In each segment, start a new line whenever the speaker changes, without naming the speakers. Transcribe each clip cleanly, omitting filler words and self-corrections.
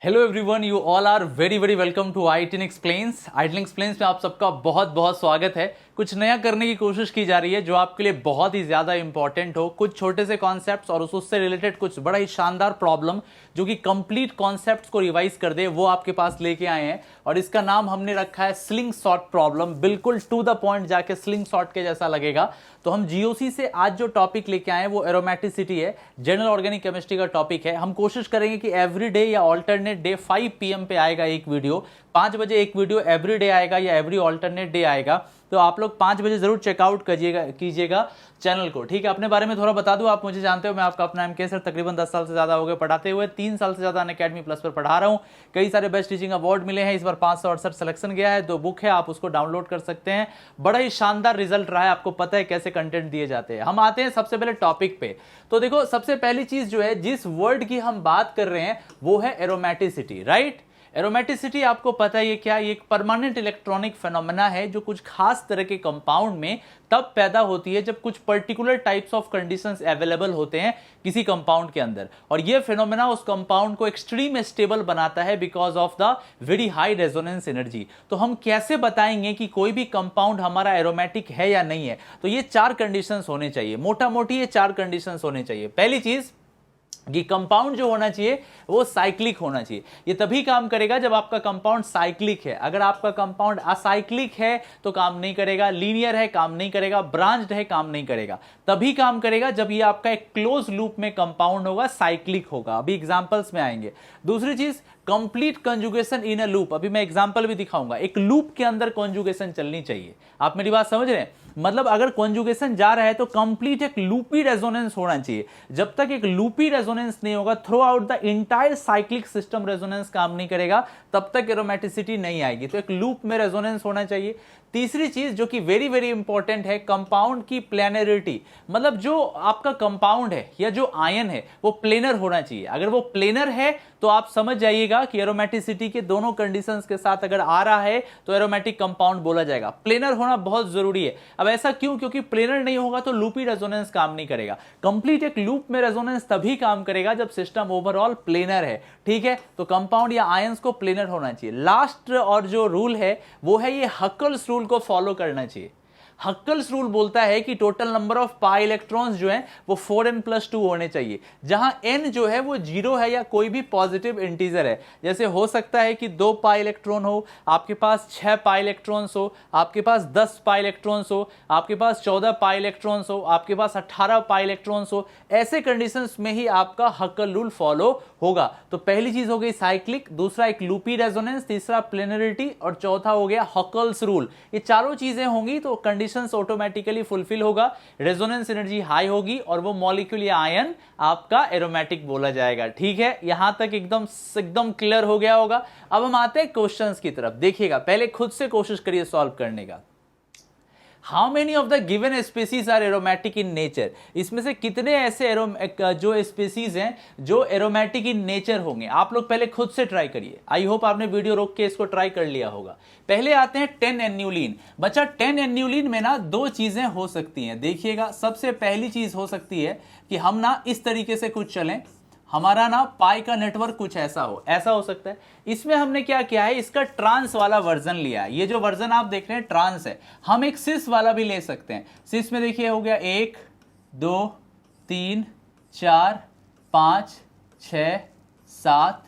Hello everyone, you all are very very welcome to ITN explains. ITN explains में आप सबका बहुत बहुत स्वागत है। कुछ नया करने की कोशिश की जा रही है जो आपके लिए बहुत ही ज़्यादा इंपॉर्टेंट हो। कुछ छोटे से कॉन्सेप्ट्स और उससे रिलेटेड कुछ बड़ा ही शानदार प्रॉब्लम जो कि कंप्लीट कॉन्सेप्ट्स को रिवाइज कर दे, वो आपके पास लेके आए हैं। और इसका नाम हमने रखा है स्लिंग शॉट प्रॉब्लम। बिल्कुल टू द पॉइंट जाके स्लिंग शॉट के जैसा लगेगा। तो हम GOC से आज जो टॉपिक लेके आए हैं वो एरोमेटिसिटी है, जनरल ऑर्गेनिक केमिस्ट्री का टॉपिक है। हम कोशिश करेंगे कि एवरी डे या ऑल्टरनेट डे 5 PM पे आएगा एक वीडियो, 5 बजे एक वीडियो एवरी डे आएगा या एवरी ऑल्टरनेट डे आएगा। तो आप लोग 5 बजे जरूर चेकआउट कीजिएगा चैनल को, ठीक है। अपने बारे में थोड़ा बता दूं, आप मुझे जानते हो, मैं आपका अपना MK सर, तकरीबन 10 साल से ज्यादा हो गए पढ़ाते हुए। 3 साल से ज्यादा अनअकैडमी प्लस पर पढ़ा रहा हूं। कई सारे बेस्ट टीचिंग अवार्ड मिले हैं, इस बार 568 सिलेक्शन गया है। 2 बुक है, आप उसको डाउनलोड कर सकते हैं। बड़ा ही शानदार रिजल्ट रहा है, आपको पता है कैसे कंटेंट दिए जाते हैं। हम आते हैं सबसे पहले टॉपिक पे। तो देखो, सबसे पहली चीज जो है, जिस वर्ड की हम बात कर रहे हैं वो है एरोमेटिसिटी, राइट। एरोमेटिसिटी आपको पता है ये क्या, ये एक परमानेंट इलेक्ट्रॉनिक फेनोमेना है जो कुछ खास तरह के कंपाउंड में तब पैदा होती है जब कुछ particular types of conditions available होते हैं किसी कंपाउंड के अंदर। और ये फेनोमेना उस कंपाउंड को एक्सट्रीम स्टेबल बनाता है because of the very high resonance energy. तो हम कैसे बताएंगे कि कोई भी कंपाउंड हमारा एरोमेटिक है या नहीं है? तो ये 4 कंडीशंस होने चाहिए, मोटा मोटी ये 4 कंडीशंस होने चाहिए। पहली चीज कि कंपाउंड जो होना चाहिए वो साइक्लिक होना चाहिए। ये तभी काम करेगा जब आपका कंपाउंड साइक्लिक है। अगर आपका कंपाउंड असाइक्लिक है तो काम नहीं करेगा, लीनियर है काम नहीं करेगा, ब्रांच्ड है काम नहीं करेगा। तभी काम करेगा जब ये आपका एक क्लोज लूप में कंपाउंड होगा, साइक्लिक होगा। अभी एग्जांपल्स में आएंगे। दूसरी चीज, complete conjugation in a loop. अभी मैं एग्जांपल भी दिखाऊंगा। एक लूप के अंदर कंजुगेशन चलनी चाहिए। आप मेरी बात समझ रहे हैं? मतलब अगर कंजुगेशन जा रहा है तो कंप्लीट एक लूपी रेजोनेंस होना चाहिए। जब तक एक लूपी रेजोनेंस नहीं होगा, through out the entire cyclic system resonance काम नहीं करेगा, तब तक एरोमेटिसिटी नहीं आएगी। तो एक लूप में रेजोनेंस होना चाहिए। तीसरी चीज जो कि वेरी वेरी इंपॉर्टेंट है, कंपाउंड की प्लेनरिटी। मतलब जो आपका कंपाउंड है या जो आयन है वो प्लेनर होना चाहिए। अगर वो प्लेनर है तो आप समझ जाइएगा कि एरोमेटिसिटी के दोनों कंडीशंस के साथ अगर आ रहा है तो एरोमेटिक कंपाउंड बोला जाएगा। प्लेनर होना बहुत जरूरी है। अब ऐसा क्यों? क्योंकि प्लेनर नहीं होगा तो लूपी रेजोनेंस काम नहीं करेगा। कंप्लीट एक लूप में रेजोनेंस तभी काम करेगा जब सिस्टम ओवरऑल प्लेनर है, ठीक है। तो कंपाउंड या आयंस को प्लेनर होना चाहिए। लास्ट और जो रूल है वो है ये हक्कल्स रूल को फॉलो करना चाहिए। हक्कल्स रूल बोलता है कि total number of pi electrons जो हैं वो 4n+2 होने चाहिए, जहां n जो है वो 0 है या कोई भी पॉजिटिव इंटीजर है। जैसे हो सकता है कि 2 पाई इलेक्ट्रॉन हो, आपके पास 6 पाई इलेक्ट्रॉन्स हो, आपके पास 10 पाई इलेक्ट्रॉन्स हो, आपके पास 14 पाई इलेक्ट्रॉन्स हो, आपके पास 18 पाई इलेक्ट्रॉन्स हो। ऐसे कंडीशंस में ही आपका हक्कल रूल फॉलो होगा। तो पहली चीज हो गई साइक्लिक, दूसरा एक लूपी रेजोनेंस, तीसरा प्लेनरिटी और चौथा हो गया हक्कल्स रूल। ये चारों चीजें होंगी तो कंडीशंस ऑटोमेटिकली फुलफिल होगा, रेजोनेंस एनर्जी हाई होगी और वो मॉलिक्यूल या आयन आपका एरोमेटिक बोला जाएगा, ठीक है। यहां तक एकदम क्लियर हो गया होगा। अब हम आते हैं क्वेश्चंस की तरफ। देखिएगा, पहले खुद से कोशिश करिए सॉल्व करने का। How many of the given species are aromatic in nature? इसमें से कितने ऐसे जो स्पीसीज हैं जो एरोमेटिक इन नेचर होंगे? आप लोग पहले खुद से ट्राई करिए। आई होप आपने वीडियो रोक के इसको ट्राई कर लिया होगा। पहले आते हैं 10-एन्युलिन। बच्चा, 10-एन्युलिन में ना 2 चीजें हो सकती हैं। देखिएगा, सबसे पहली चीज हो सकती है कि हम ना इस तरीके से कुछ चलें, हमारा ना पाई का नेटवर्क कुछ ऐसा हो सकता है। इसमें हमने क्या किया है, इसका ट्रांस वाला वर्जन लिया है। ये जो वर्जन आप देख रहे हैं ट्रांस है। हम एक सिस वाला भी ले सकते हैं। सिस में देखिए हो गया 1 2 3 4 5 6 7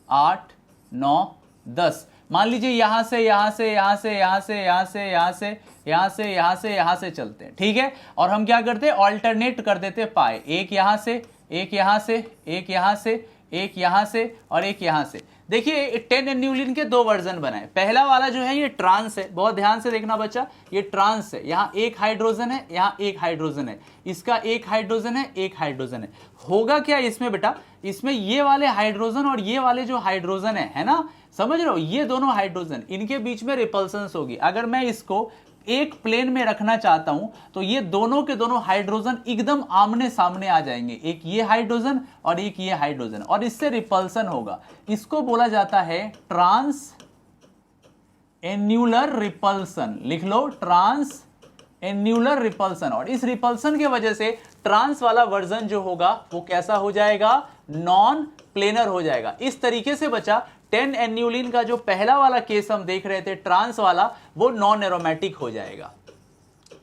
8 9 10। मान लीजिए यहां से यहां से यहां से यहां से यहां से यहां से यहां से यहां से यहां से चलते हैं, ठीक है। और हम क्या करते हैं, ऑल्टरनेट कर देते हैं पाई। एक यहां से, एक यहां से, एक यहां से, एक यहां से और एक यहां से। देखिए 10-एन्युलिन के 2 वर्जन बनाए। पहला वाला जो है ये ट्रांस है, बहुत ध्यान से देखना बच्चा, ये ट्रांस है। यहाँ एक हाइड्रोजन है, यहाँ एक हाइड्रोजन है, इसका एक हाइड्रोजन है, एक हाइड्रोजन है। होगा क्या इसमें बेटा, इसमें ये वाले हाइड्रोजन और ये वाले जो हाइड्रोजन है ना, समझ रहे हो, ये दोनों हाइड्रोजन, इनके बीच में रिपल्सन्स होगी। अगर मैं इसको एक प्लेन में रखना चाहता हूं तो ये दोनों के दोनों हाइड्रोजन एकदम आमने सामने आ जाएंगे, एक ये हाइड्रोजन और एक ये हाइड्रोजन, और इससे रिपल्सन होगा। इसको बोला जाता है ट्रांस एन्युलर रिपल्सन। लिख लो, ट्रांस एन्युलर रिपल्सन। और इस रिपल्सन की वजह से ट्रांस वाला वर्जन जो होगा वो कैसा हो जाएगा, नॉन प्लेनर हो जाएगा। इस तरीके से बचा 10 एन्यूलिन का जो पहला वाला केस हम देख रहे थे ट्रांस वाला, वो नॉन एरोमेटिक हो जाएगा।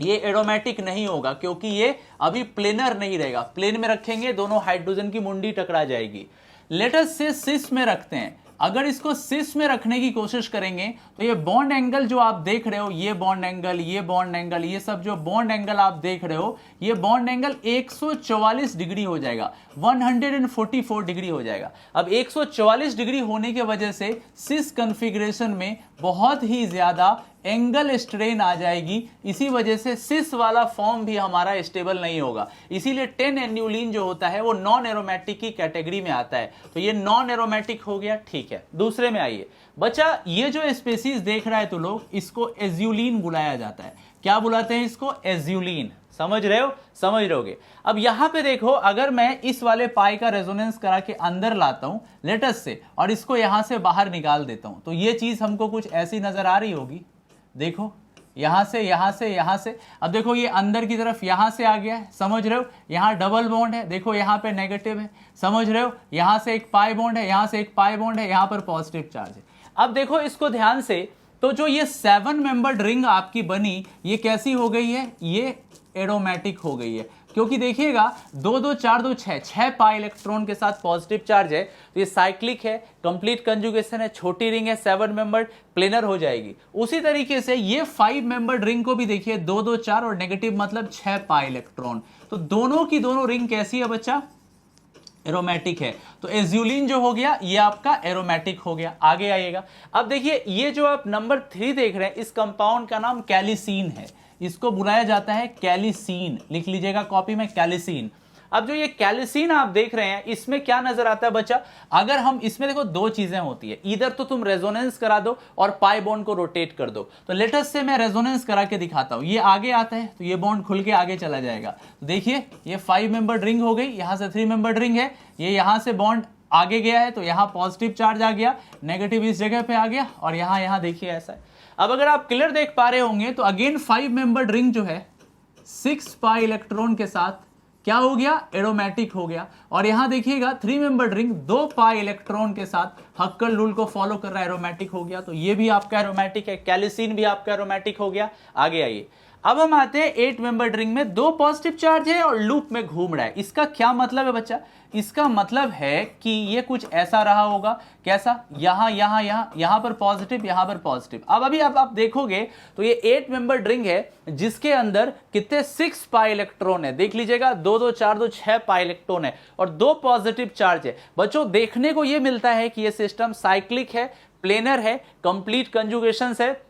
ये एरोमेटिक नहीं होगा क्योंकि ये अभी प्लेनर नहीं रहेगा। प्लेन में रखेंगे दोनों हाइड्रोजन की मुंडी टकरा जाएगी। लेट अस से सिस में रखते हैं। अगर इसको सिस में रखने की कोशिश करेंगे तो ये बॉन्ड एंगल जो आप देख रहे हो, ये बॉन्ड एंगल, ये बॉन्ड एंगल, ये सब जो बॉन्ड एंगल आप देख रहे हो, ये बॉन्ड एंगल 144 डिग्री हो जाएगा, 144 डिग्री हो जाएगा। अब 144 डिग्री होने की वजह से सिस कॉन्फ़िगरेशन में बहुत ही ज्यादा एंगल स्ट्रेन आ जाएगी। इसी वजह से सिस वाला फॉर्म भी हमारा स्टेबल नहीं होगा। इसीलिए 10 एन्यूलिन जो होता है वो नॉन एरोमेटिक की कैटेगरी में आता है। तो ये नॉन एरोमेटिक हो गया, ठीक है। दूसरे में आइए बच्चा, ये जो स्पीसीज देख रहा है तो लोग इसको एज्यूलिन बुलाया जाता है। क्या बुलाते हैं इसको? एज्यूलिन। समझ रहे हो? समझ रहोगे। अब यहां पे देखो, अगर मैं इस वाले पाई का रेजोनेंस करा के अंदर लाता हूं लेटस से, और इसको यहां से बाहर निकाल देता हूं, तो ये चीज हमको कुछ ऐसी नजर आ रही होगी। देखो यहां से, यहां से, यहां से, अब देखो ये अंदर की तरफ यहां से आ गया है। समझ रहे हो? यहां डबल बॉन्ड है, देखो यहां पे नेगेटिव है। समझ रहे हो? यहां से एक पाई बॉन्ड है, यहां से एक पाई बॉन्ड है, यहां पर पॉजिटिव चार्ज है। अब देखो इसको ध्यान से, तो जो ये 7 मेंबर्ड रिंग आपकी बनी, ये कैसी हो गई है? ये एरोमेटिक हो गई है। क्योंकि देखिएगा 2 2 4 2 6 पाई इलेक्ट्रॉन के साथ पॉजिटिव चार्ज है, तो ये साइक्लिक है, कंप्लीट कंजुगेशन है, छोटी रिंग है, 7 मेंबर्ड, प्लेनर हो जाएगी। उसी तरीके से ये 5 मेंबर्ड रिंग को भी देखिए, 2 2 4 और नेगेटिव मतलब 6 पाई इलेक्ट्रॉन। तो दोनों की दोनों रिंग कैसी है बच्चा? एरोमेटिक है। तो एज्यूलिन जो हो गया ये आपका एरोमेटिक हो गया। आगे आइएगा। अब देखिए ये जो आप नंबर 3 देख रहे हैं, इस कंपाउंड का नाम कैलिसीन है। इसको बुलाया जाता है कैलिसीन। लिख लीजिएगा कॉपी में, कैलिसीन। अब जो ये कैलिसीन आप देख रहे हैं, इसमें क्या नजर आता है बच्चा? अगर हम इसमें देखो, दो चीजें होती है, इधर तो तुम रेजोनेंस करा दो और पाई बॉन्ड को रोटेट कर दो। तो लेटस से मैं रेजोनेंस करा के दिखाता हूं। ये आगे आता है तो ये बॉन्ड खुल के आगे चला जाएगा। तो देखिए ये 5 मेंबर्ड रिंग हो गई, यहां से 3 मेंबर्ड रिंग है, ये यहां से बॉन्ड आगे गया है तो यहां पॉजिटिव चार्ज आ गया, नेगेटिव इस जगह पे आ गया, और यहां देखिए ऐसा है। अब अगर आप क्लियर देख पा रहे होंगे तो अगेन 5 मेंबर्ड रिंग जो है 6 पाई इलेक्ट्रॉन के साथ क्या हो गया? एरोमेटिक हो गया। और यहां देखिएगा 3 मेंबर्ड रिंग 2 पाई इलेक्ट्रॉन के साथ हक्कल रूल को फॉलो कर रहा है, एरोमेटिक हो गया। तो ये भी आपका एरोमेटिक है, कैलिसीन भी आपका एरोमेटिक हो गया। आगे आइए। अब हम आते हैं 8 मेंबर्ड रिंग में 2 पॉजिटिव चार्ज है और लूप में घूम रहा है। इसका क्या मतलब है बच्चा? इसका मतलब है कि ये कुछ ऐसा रहा होगा। कैसा? यहां पर पॉजिटिव, यहां पर पॉजिटिव। अब अभी आप देखोगे तो ये 8 मेंबर्ड रिंग है जिसके अंदर कितने 6 पाई इलेक्ट्रॉन है। देख लीजिएगा 2 2 4 2 6 पाई इलेक्ट्रॉन है और 2 पॉजिटिव चार्ज है। बच्चों देखने को ये मिलता है कि ये सिस्टम साइक्लिक है, प्लेनर है, कंप्लीट कंजुगेशन है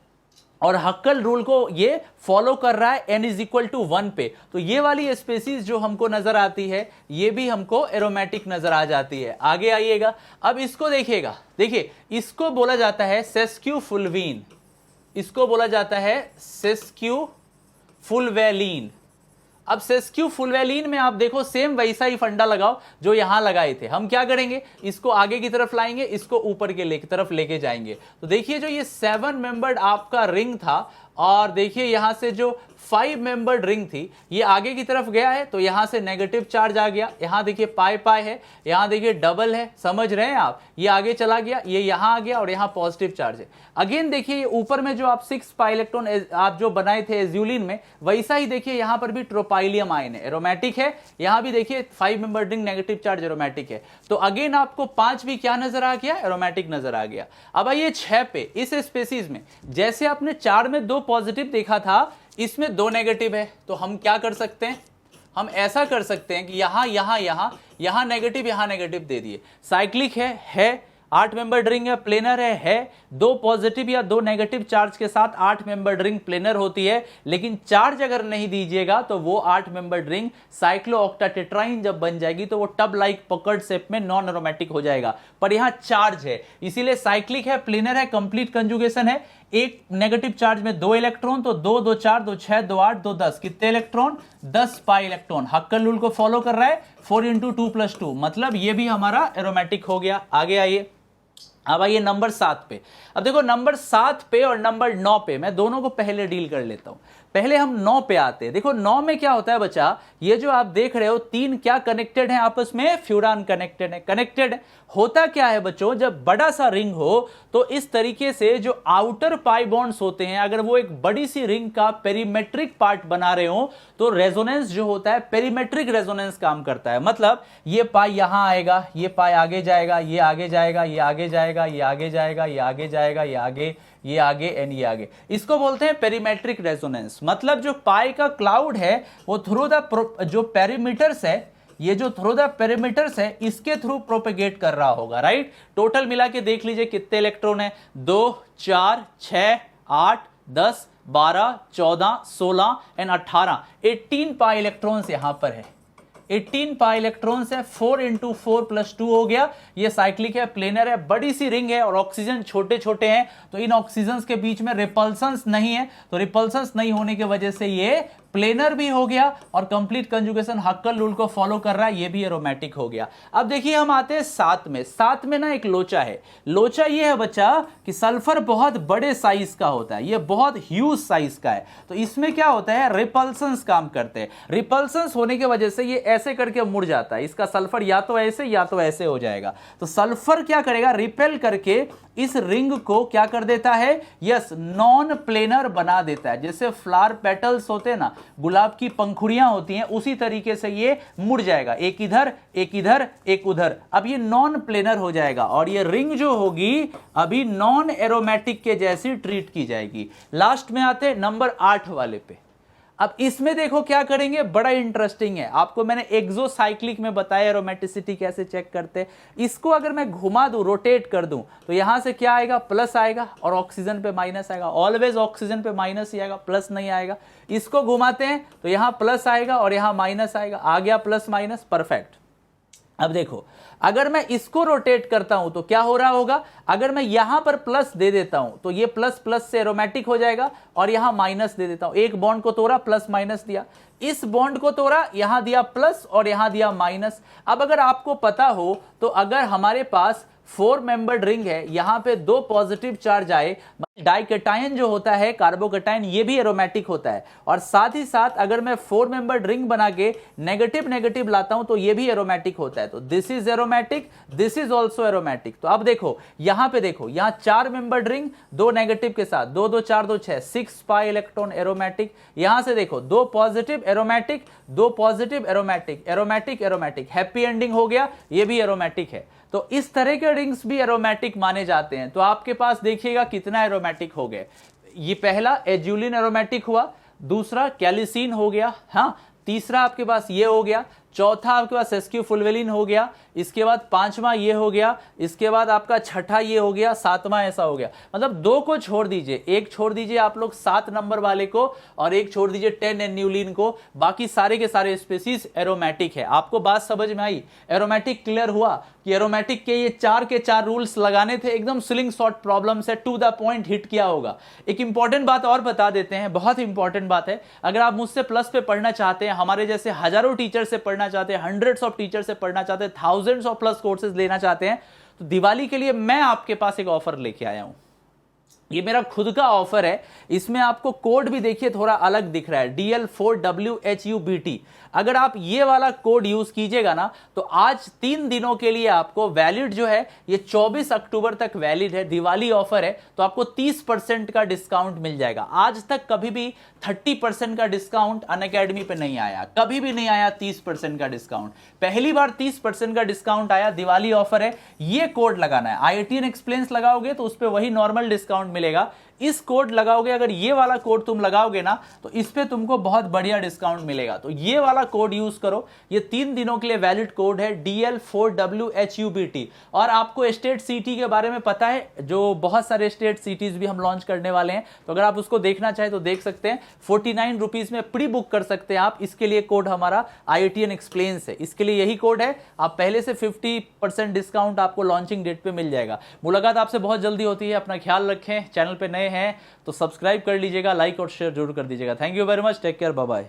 और हक्कल रूल को ये फॉलो कर रहा है n इज इक्वल टू 1 पे। तो ये वाली स्पेसीज जो हमको नजर आती है ये भी हमको एरोमेटिक नजर आ जाती है। आगे आइएगा। अब इसको देखिएगा, देखिए इसको बोला जाता है सेस्क्यूफुल्वीन, इसको बोला जाता है सेस्क्यूफुल्वेलिन। अब सेस्क्यूफुल्वेलिन में आप देखो सेम वैसा ही फंडा लगाओ जो यहां लगाए थे। हम क्या करेंगे? इसको आगे की तरफ लाएंगे, इसको ऊपर के तरफ लेके जाएंगे। तो देखिए जो ये 7 मेंबर्ड आपका रिंग था और देखिए यहां से जो 5 मेंबर्ड रिंग थी ये आगे की तरफ गया है तो यहां से नेगेटिव चार्ज आ गया। यहां देखिए पाई पाई है, यहां देखिए डबल है, समझ रहे हैं आप? ये आगे चला गया, ये यहां आ गया और यहां पॉजिटिव चार्ज है। अगेन देखिए ये ऊपर में जो आप 6 पाई इलेक्ट्रॉन आप जो बनाए थे एज्यूलिन में, वैसा ही देखिए यहां पर भी ट्रोपाइलियम आयन है, एरोमेटिक है। यहां भी देखिए 5 membered ring negative charge aromatic है। तो अगेन आपको 5 भी क्या नजर आ गया? एरोमेटिक नजर आ गया। अब आइए 6 पे। इस स्पेसीज में जैसे आपने 4 में 2 पॉजिटिव देखा था, इसमें 2 नेगेटिव है। तो हम क्या कर सकते हैं? हम ऐसा कर सकते हैं कि यहां नेगेटिव दे दिए। साइक्लिक है 8 मेंबर्ड रिंग है, प्लेनर है 2 पॉजिटिव या 2 नेगेटिव चार्ज के साथ 8 मेंबर्ड रिंग प्लेनर होती है। लेकिन चार्ज अगर नहीं दीजिएगा तो वो 8 मेंबर्ड रिंग साइक्लो ऑक्टाटेट्राइन जब बन जाएगी तो वो टब लाइक पकड़ शेप में नॉन एरोमेटिक हो जाएगा। पर यहां चार्ज है, इसीलिए साइक्लिक है, प्लेनर है, कंप्लीट कंजुगेशन है। एक नेगेटिव चार्ज में 2 इलेक्ट्रॉन, तो 2 2 4 2 6 2 8 2 10, कितने electron? 10 pi electron. Huckel rule को फॉलो कर रहा है, 4 × 2 + 2, मतलब ये भी हमारा एरोमेटिक हो गया। आगे आइए। अब आइए नंबर 7 पे। अब देखो नंबर 7 पे और नंबर 9 पे मैं दोनों को पहले डील कर लेता हूं। पहले हम 9 पे आते हैं। देखो 9 में क्या होता है बच्चा, ये जो आप देख रहे हो 3 क्या कनेक्टेड है आपस में, फ्यूरान कनेक्टेड है, कनेक्टेड है। होता क्या है बच्चों, जब बड़ा सा रिंग हो तो इस तरीके से जो आउटर पाई बॉन्ड्स होते हैं, अगर वो एक बड़ी सी रिंग का पेरीमेट्रिक पार्ट बना रहे हो तो रेजोनेंस जो होता है पेरीमेट्रिक रेजोनेंस काम करता है। मतलब ये पाई यहां आएगा, ये पाई आगे जाएगा, ये आगे जाएगा, ये आगे जाएगा, ये आगे जाएगा, ये आगे जाएगा, ये आगे एंड ये आगे। इसको बोलते हैं पेरीमेट्रिक रेजोनेंस। मतलब जो पाई का क्लाउड है वो थ्रू द जो पेरीमीटर्स है, ये जो थ्रू द पेरीमीटर्स है इसके थ्रू प्रोपेगेट कर रहा होगा, राइट। टोटल मिला के देख लीजिए कितने इलेक्ट्रॉन है, 2 4 6 8 10 12 14 16 एंड 18, 18 पाई इलेक्ट्रॉन्स यहां पर है। 18 पाई इलेक्ट्रॉन्स है, 4 × 4 + 2 हो गया। ये साइक्लिक है, प्लेनर है, बड़ी सी रिंग है और ऑक्सीजन छोटे छोटे हैं, तो इन ऑक्सीजन के बीच में रिपल्सन्स नहीं है, तो रिपल्सन्स नहीं होने की वजह से ये प्लेनर भी हो गया और कंप्लीट कंजुगेशन हक्कल रूल को फॉलो कर रहा है, ये भी एरोमेटिक हो गया। अब देखिए हम आते हैं 7 में। 7 में ना एक लोचा है। लोचा ये है बच्चा कि सल्फर बहुत बड़े साइज का होता है, ये बहुत ह्यूज साइज का है, तो इसमें क्या होता है, रिपल्सन्स काम करते हैं। रिपल्सन्स होने की वजह से ये ऐसे करके मुड़ जाता है, इसका सल्फर या तो ऐसे हो जाएगा। तो सल्फर क्या करेगा, रिपेल करके इस रिंग को क्या कर देता है, यस, नॉन प्लेनर बना देता है। जैसे फ्लावर पेटल्स होते हैं ना, गुलाब की पंखुड़ियां होती हैं, उसी तरीके से ये मुड़ जाएगा, एक इधर एक इधर एक उधर। अब ये नॉन प्लेनर हो जाएगा और ये रिंग जो होगी अभी नॉन एरोमेटिक के जैसी ट्रीट की जाएगी। लास्ट में आते नंबर 8 वाले पे। अब इसमें देखो क्या करेंगे, बड़ा इंटरेस्टिंग है। आपको मैंने एक्सोसाइक्लिक में बताया एरोमेटिसिटी कैसे चेक करते हैं। इसको अगर मैं घुमा दूं, रोटेट कर दूं, तो यहां से क्या आएगा, प्लस आएगा और ऑक्सीजन पे माइनस आएगा। ऑलवेज ऑक्सीजन पे माइनस ही आएगा, प्लस नहीं आएगा। इसको घुमाते हैं तो यहां प्लस आएगा और यहां माइनस आएगा, आ गया प्लस माइनस, परफेक्ट। अब देखो अगर मैं इसको रोटेट करता हूं तो क्या हो रहा होगा, अगर मैं यहां पर प्लस दे देता हूं तो ये प्लस प्लस से एरोमेटिक हो जाएगा और यहां माइनस दे देता हूं। एक बॉन्ड को तोड़ा, प्लस माइनस दिया, इस बॉन्ड को तोड़ा, यहां दिया प्लस और यहां दिया माइनस। अब अगर आपको पता हो तो अगर हमारे पास 4 मेंबर्ड रिंग है, यहां पे 2 पॉजिटिव चार्ज आए, डाइकेटायन जो होता है कार्बोकेटायन, ये भी एरोमेटिक होता है। और साथ ही साथ अगर मैं 4 मेंबर्ड रिंग बना के नेगेटिव नेगेटिव लाता हूं तो ये भी एरोमेटिक होता है। तो this is aromatic, this is also aromatic. तो अब देखो यहां पे, देखो यहां 4 मेंबर्ड रिंग, 2 नेगेटिव के साथ, 2 2 4 2 6, 6 पाई इलेक्ट्रॉन एरोमेटिक। यहां से देखो 2 positive aromatic, 2 positive aromatic, aromatic aromatic, happy ending हो गया, ये भी एरोमेटिक है। तो इस तरह के रिंग्स भी एरोमेटिक माने जाते हैं। तो आपके पास देखिएगा कितना एरोमेटिक हो गए। ये पहला एजुलिन एरोमेटिक हुआ, दूसरा कैलिसिन हो गया, हाँ, तीसरा आपके पास ये हो गया, चौथा आपके पास एस्क्यूफुलवेलिन हो गया, इसके बाद 5वां ये हो गया, इसके बाद आपका छठा ये हो गया, 7वां ऐसा हो गया। मतलब 2 को छोड़ दीजिए, एक छोड़ दीजिए आप लोग 7 नंबर वाले को और एक छोड़ दीजिए 10 एन्यूलिन को, बाकी सारे के सारे स्पीसीज एरोमेटिक है। आपको बात समझ में आई, एरोमेटिक क्लियर हुआ कि एरोमेटिक के ये 4 के 4 रूल्स लगाने थे, एकदम स्लिंग शॉट प्रॉब्लम से टू द पॉइंट हिट किया होगा। एक इंपॉर्टेंट बात और बता देते हैं, बहुत इंपॉर्टेंट बात है। अगर आप मुझसे प्लस पे पढ़ना चाहते हैं, हमारे जैसे हजारों टीचर से पढ़ना चाहते हैं, हंड्रेड्स ऑफ टीचर से पढ़ना चाहते हैं, थाउजेंड्स ऑफ प्लस कोर्सेज लेना चाहते हैं, तो दिवाली के लिए मैं आपके पास एक ऑफर लेके आया हूं। ये मेरा खुद का ऑफर है। इसमें आपको कोड भी देखिए थोड़ा अलग दिख रहा है, DL4WHUBT। अगर आप ये वाला कोड यूज कीजिएगा ना तो आज 3 दिनों के लिए आपको वैलिड जो है, ये 24 अक्टूबर तक वैलिड है, दिवाली ऑफर है, तो आपको 30% का डिस्काउंट मिल जाएगा। आज तक कभी भी 30% का डिस्काउंट अनअकैडमी पे नहीं आया, कभी भी नहीं आया 30% का डिस्काउंट। पहली बार 30% का डिस्काउंट आया, दिवाली ऑफर है। ये कोड लगाना है, IITN एक्सप्लेन्स लगाओगे तो उस पर वही नॉर्मल डिस्काउंट मिलेगा। इस कोड लगाओगे, अगर ये वाला कोड तुम लगाओगे ना तो इस पे तुमको बहुत बढ़िया डिस्काउंट मिलेगा। तो ये वाला कोड यूज करो, ये 3 दिनों के लिए वैलिड कोड है, DL4WHUBT। और आपको स्टेट सीटी के बारे में पता है, जो बहुत सारे स्टेट सीटीज भी हम लॉन्च करने वाले हैं, तो अगर आप उसको देखना चाहें तो देख सकते हैं। 49 रुपीज में प्री बुक कर सकते हैं आप। इसके लिए कोड हमारा IITN एक्सप्लेन्स है, इसके लिए यही कोड है। आप पहले से 50% डिस्काउंट आपको लॉन्चिंग डेट पे मिल जाएगा। मुलाकात आपसे बहुत जल्दी होती है, अपना ख्याल रखें। चैनल पे नए हैं तो सब्सक्राइब कर लीजिएगा, लाइक और शेयर जरूर कर दीजिएगा। Thank you very much, take care, bye bye.